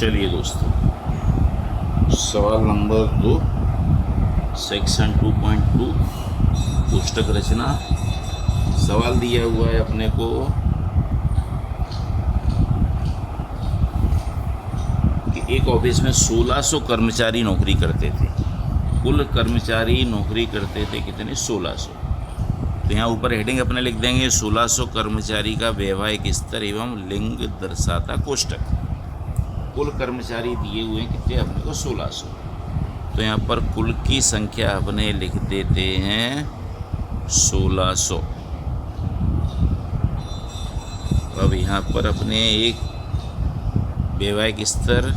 चलिए दोस्तों, सवाल नंबर 2, सेक्शन 2.2 कोष्टक रचना। सवाल दिया हुआ है अपने को कि एक ऑफिस में 1600 कर्मचारी नौकरी करते थे। कुल कर्मचारी नौकरी करते थे कितने? 1600। तो यहाँ ऊपर हेडिंग अपने लिख देंगे 1600 कर्मचारी का वैवाहिक स्तर एवं लिंग दर्शाता कोष्टक। कुल कर्मचारी दिए हुए हैं कितने अपने को? 1600। तो यहाँ पर कुल की संख्या अपने लिख देते हैं 1600। अब यहाँ पर अपने एक वैवाहिक स्तर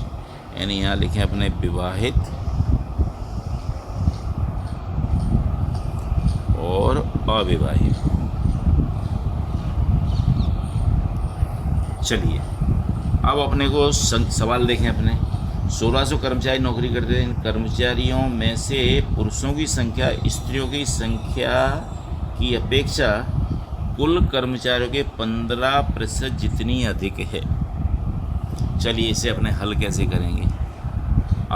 यानी यहाँ लिखें अपने विवाहित और अविवाहित। चलिए अब अपने को सवाल देखें। अपने 1600 कर्मचारी नौकरी करते हैं। इन कर्मचारियों में से पुरुषों की संख्या स्त्रियों की संख्या की अपेक्षा कुल कर्मचारियों के 15% जितनी अधिक है। चलिए इसे अपने हल कैसे करेंगे।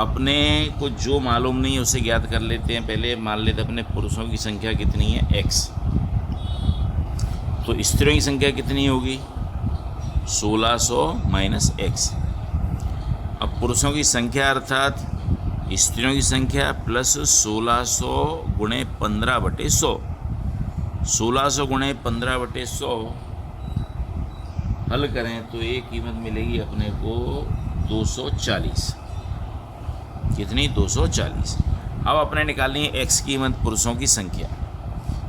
अपने को जो मालूम नहीं है उसे ज्ञात कर लेते हैं। पहले मान लेते अपने पुरुषों की संख्या कितनी है? x। तो स्त्रियों की संख्या कितनी होगी? 1600 माइनस x। अब पुरुषों की संख्या अर्थात स्त्रियों की संख्या प्लस 1600 गुणे 15/100। 1600 गुणे 15/100 हल करें तो ये कीमत मिलेगी अपने को 240। कितनी? 240। अब अपने निकालनी है x कीमत पुरुषों की संख्या।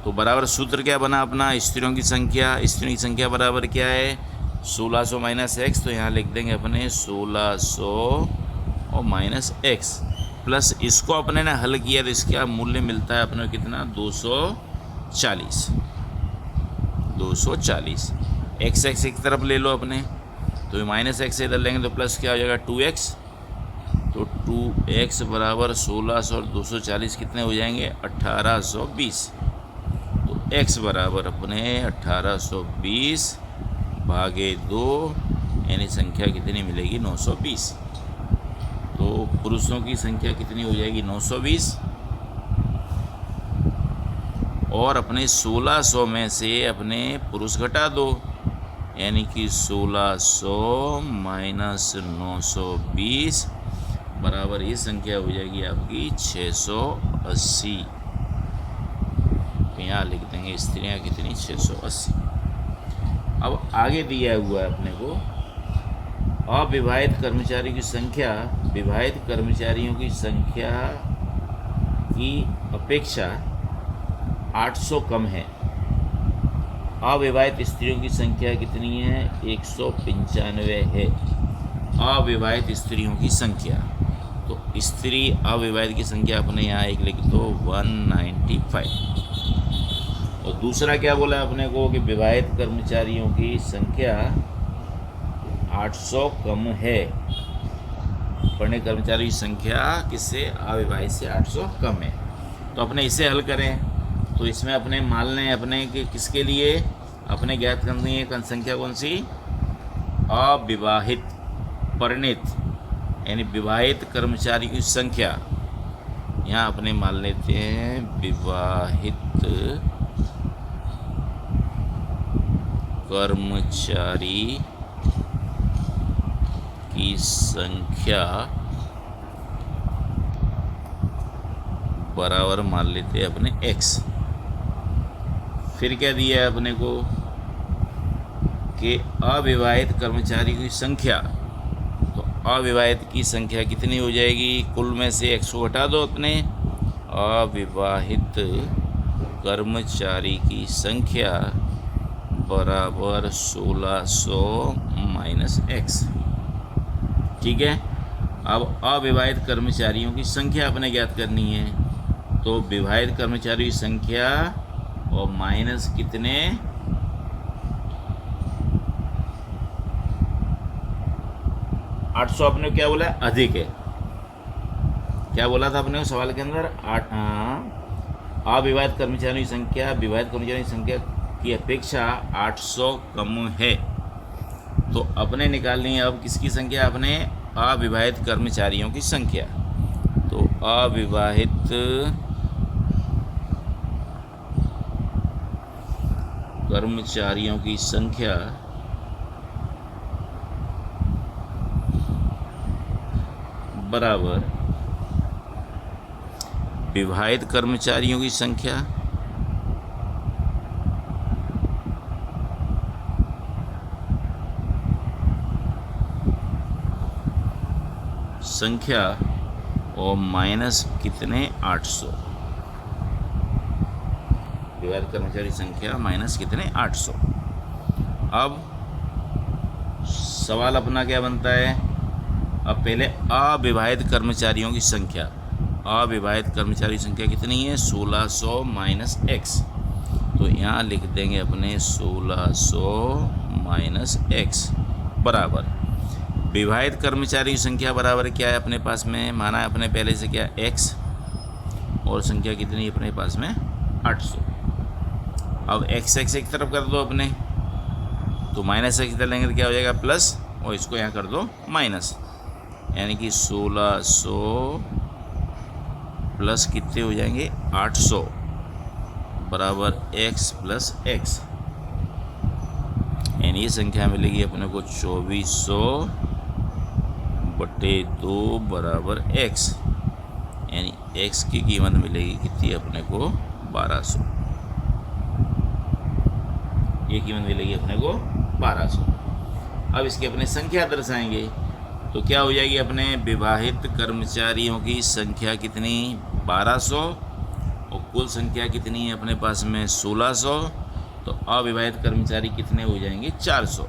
तो बराबर सूत्र क्या बना अपना? स्त्रियों की संख्या। स्त्रियों की संख्या बराबर क्या है? 1600 माइनस x। तो यहाँ लिख देंगे अपने 1600 और माइनस x प्लस इसको अपने ने हल किया तो इसका मूल्य मिलता है अपने को कितना? 240। 240 x एक तरफ ले लो अपने, तो माइनस x इधर लेंगे तो प्लस क्या हो जाएगा? 2x। तो 2x बराबर 1600 और 240 कितने हो जाएंगे? 1820। तो x बराबर अपने 1820 भागे 2 यानी संख्या कितनी मिलेगी? 920। तो पुरुषों की संख्या कितनी हो जाएगी? 920। और अपने 1600 में से अपने पुरुष घटा दो यानी कि 1600 माइनस 920 बराबर ये संख्या हो जाएगी आपकी 680। तो यहाँ लिख देंगे स्त्रियाँ कितनी? 680। अब आगे दिया हुआ है अपने को अविवाहित कर्मचारी की संख्या विवाहित कर्मचारियों की संख्या की अपेक्षा 800 कम है। अविवाहित स्त्रियों की संख्या कितनी है? 195 है। अविवाहित स्त्रियों की संख्या, तो स्त्री अविवाहित की संख्या अपने यहाँ एक लिख दो 195। और दूसरा क्या बोला अपने को कि विवाहित कर्मचारियों की संख्या 800 कम है। पढ़ने कर्मचारी की संख्या किससे? अविवाहित से 800 कम है। तो अपने इसे हल करें तो इसमें अपने मान लें अपने कि किसके लिए अपने ज्ञात करनी है संख्या कौन सी? अविवाहित परिणित यानी विवाहित कर्मचारी की संख्या। यहाँ अपने मान लेते हैं विवाहित कर्मचारी की संख्या बराबर मान लेते हैं अपने x। फिर क्या दिया है अपने को कि अविवाहित कर्मचारी की संख्या। तो अविवाहित की संख्या कितनी हो जाएगी? कुल में से x को हटा दो अपने। अविवाहित कर्मचारी की संख्या बराबर 1600 माइनस x। ठीक है। अब अविवाहित कर्मचारियों की संख्या अपने ज्ञात करनी है। तो विवाहित कर्मचारी की संख्या और माइनस कितने? 800 अपने क्या बोला? अधिक है। क्या बोला था अपने को सवाल के अंदर? अविवाहित कर्मचारियों की संख्या विवाहित कर्मचारियों की संख्या की अपेक्षा 800 कम है। तो अपने निकालनी है अब किसकी संख्या? अपने अविवाहित कर्मचारियों की संख्या। तो अविवाहित कर्मचारियों की संख्या बराबर विवाहित कर्मचारियों की संख्या और माइनस कितने 800। विवाहित कर्मचारी संख्या माइनस कितने 800। अब सवाल अपना क्या बनता है, अब पहले अविवाहित कर्मचारियों की संख्या, अविवाहित कर्मचारी संख्या कितनी है 1600 माइनस x। तो यहाँ लिख देंगे अपने 1600 माइनस x बराबर विवाहित कर्मचारी की संख्या बराबर क्या है अपने पास में, माना है अपने पहले से क्या x और संख्या कितनी है अपने पास में 800। अब x एक तरफ कर दो अपने, तो माइनस x इधर लेंगे तो क्या हो जाएगा प्लस, और इसको यहाँ कर दो माइनस, यानी कि 1600 प्लस कितने हो जाएंगे 800 बराबर x प्लस x, यानी ये संख्या मिलेगी अपने को 2400/2 बराबर x, यानी x की कीमत मिलेगी कितनी अपने को 1200। ये कीमत मिलेगी अपने को 1200। अब इसकी अपने संख्या दर्शाएंगे तो क्या हो जाएगी, अपने विवाहित कर्मचारियों की संख्या कितनी 1200 और कुल संख्या कितनी है अपने पास में 1600, तो अविवाहित कर्मचारी कितने हो जाएंगे 400।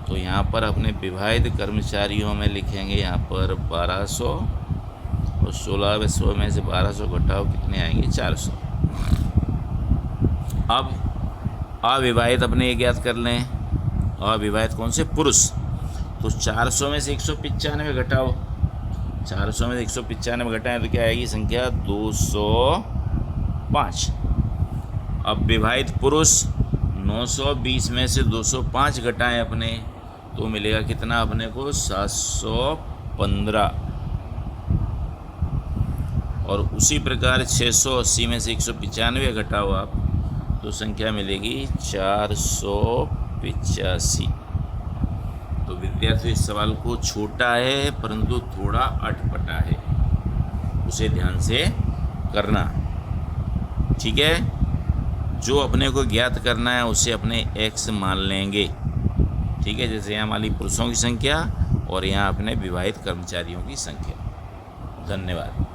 तो यहाँ पर अपने विवाहित कर्मचारियों में लिखेंगे यहाँ पर 1200 और 1600 में से 1200 घटाओ कितने आएंगे 400। अब अविवाहित अपने ये ज्ञात कर लें, अविवाहित कौन से पुरुष, तो 400 में से 195 घटाओ, 400 में से 195 घटाएं तो क्या आएगी संख्या 205। अब विवाहित पुरुष 920 में से 205 घटाएं अपने, तो मिलेगा कितना अपने को 715। और उसी प्रकार 680 में से 195 घटाओ आप, तो संख्या मिलेगी 485। तो विद्यार्थियों इस सवाल को छोटा है परंतु थोड़ा अटपटा है, उसे ध्यान से करना, ठीक है। जो अपने को ज्ञात करना है उसे अपने x मान लेंगे, ठीक है। जैसे यहाँ मान ली पुरुषों की संख्या और यहाँ अपने विवाहित कर्मचारियों की संख्या। धन्यवाद।